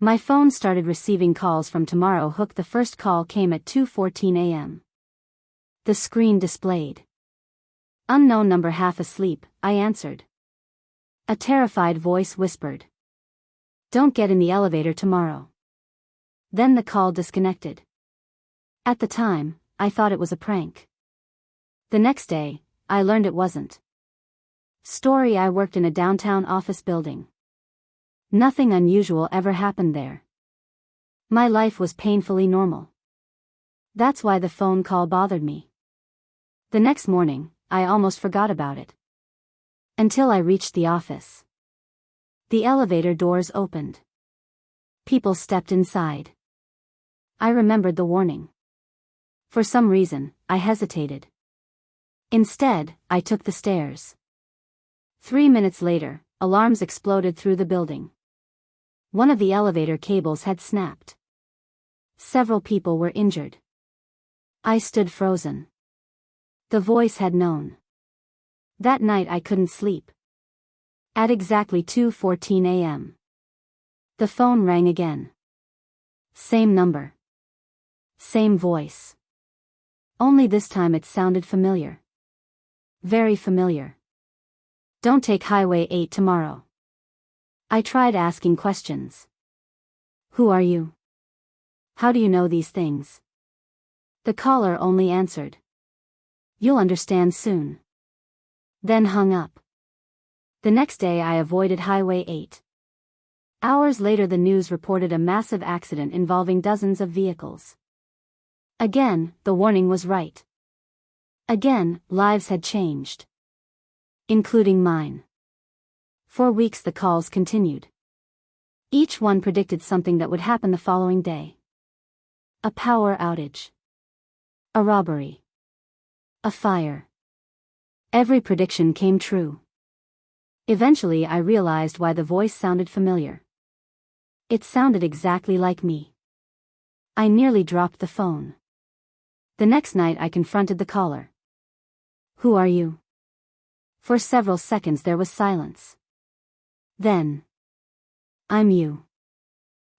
My phone started receiving calls from Tomorrow Hook. The first call came at 2:14 a.m. The screen displayed unknown number. Half asleep, I answered. A terrified voice whispered, "Don't get in the elevator tomorrow." Then the call disconnected. At the time, I thought it was a prank. The next day, I learned it wasn't. Story: I worked in a downtown office building. Nothing unusual ever happened there. My life was painfully normal. That's why the phone call bothered me. The next morning, I almost forgot about it. Until I reached the office. The elevator doors opened. People stepped inside. I remembered the warning. For some reason, I hesitated. Instead, I took the stairs. 3 minutes later, alarms exploded through the building. One of the elevator cables had snapped. Several people were injured. I stood frozen. The voice had known. That night I couldn't sleep. At exactly 2:14 a.m. the phone rang again. Same number. Same voice. Only this time it sounded familiar. Very familiar. "Don't take Highway 8 tomorrow." I tried asking questions. "Who are you? How do you know these things?" The caller only answered, "You'll understand soon." Then hung up. The next day I avoided Highway 8. Hours later the news reported a massive accident involving dozens of vehicles. Again, the warning was right. Again, lives had changed. Including mine. For weeks the calls continued. Each one predicted something that would happen the following day. A power outage. A robbery. A fire. Every prediction came true. Eventually I realized why the voice sounded familiar. It sounded exactly like me. I nearly dropped the phone. The next night I confronted the caller. "Who are you?" For several seconds there was silence. Then, "I'm you.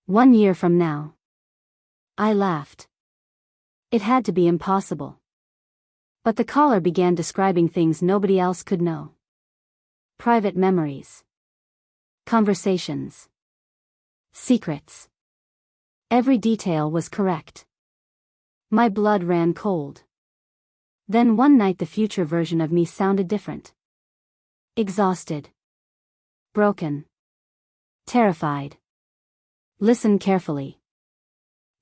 1 year from now." I laughed. It had to be impossible. But the caller began describing things nobody else could know. Private memories. Conversations. Secrets. Every detail was correct. My blood ran cold. Then one night the future version of me sounded different. Exhausted. Broken. Terrified. Listen carefully.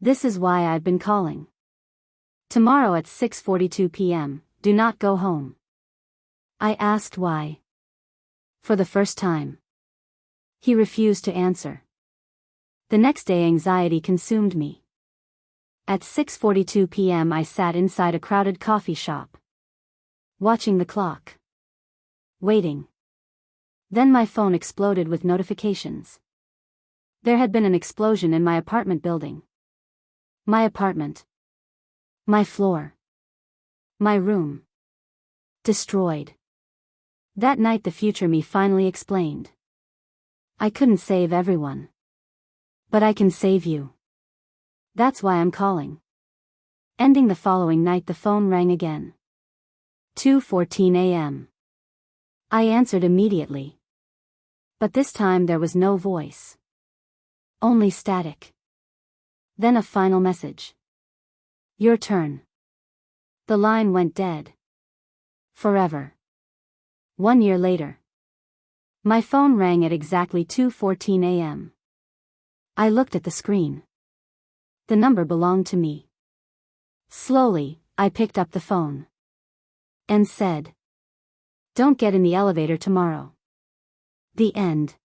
This is why I've been calling. Tomorrow at 6:42 p.m., do not go home. I asked why. For the first time. He refused to answer. The next day anxiety consumed me. At 6:42 p.m. I sat inside a crowded coffee shop. Watching the clock. Waiting. Then my phone exploded with notifications. There had been an explosion in my apartment building. My apartment. My floor. My room. Destroyed. That night the future me finally explained. I couldn't save everyone. But I can save you. That's why I'm calling. Ending the following night the phone rang again. 2:14 a.m. I answered immediately. But this time there was no voice. Only static. Then a final message. "Your turn." The line went dead. Forever. 1 year later. My phone rang at exactly 2:14 a.m. I looked at the screen. The number belonged to me. Slowly, I picked up the phone. And said, "Don't get in the elevator tomorrow." The end.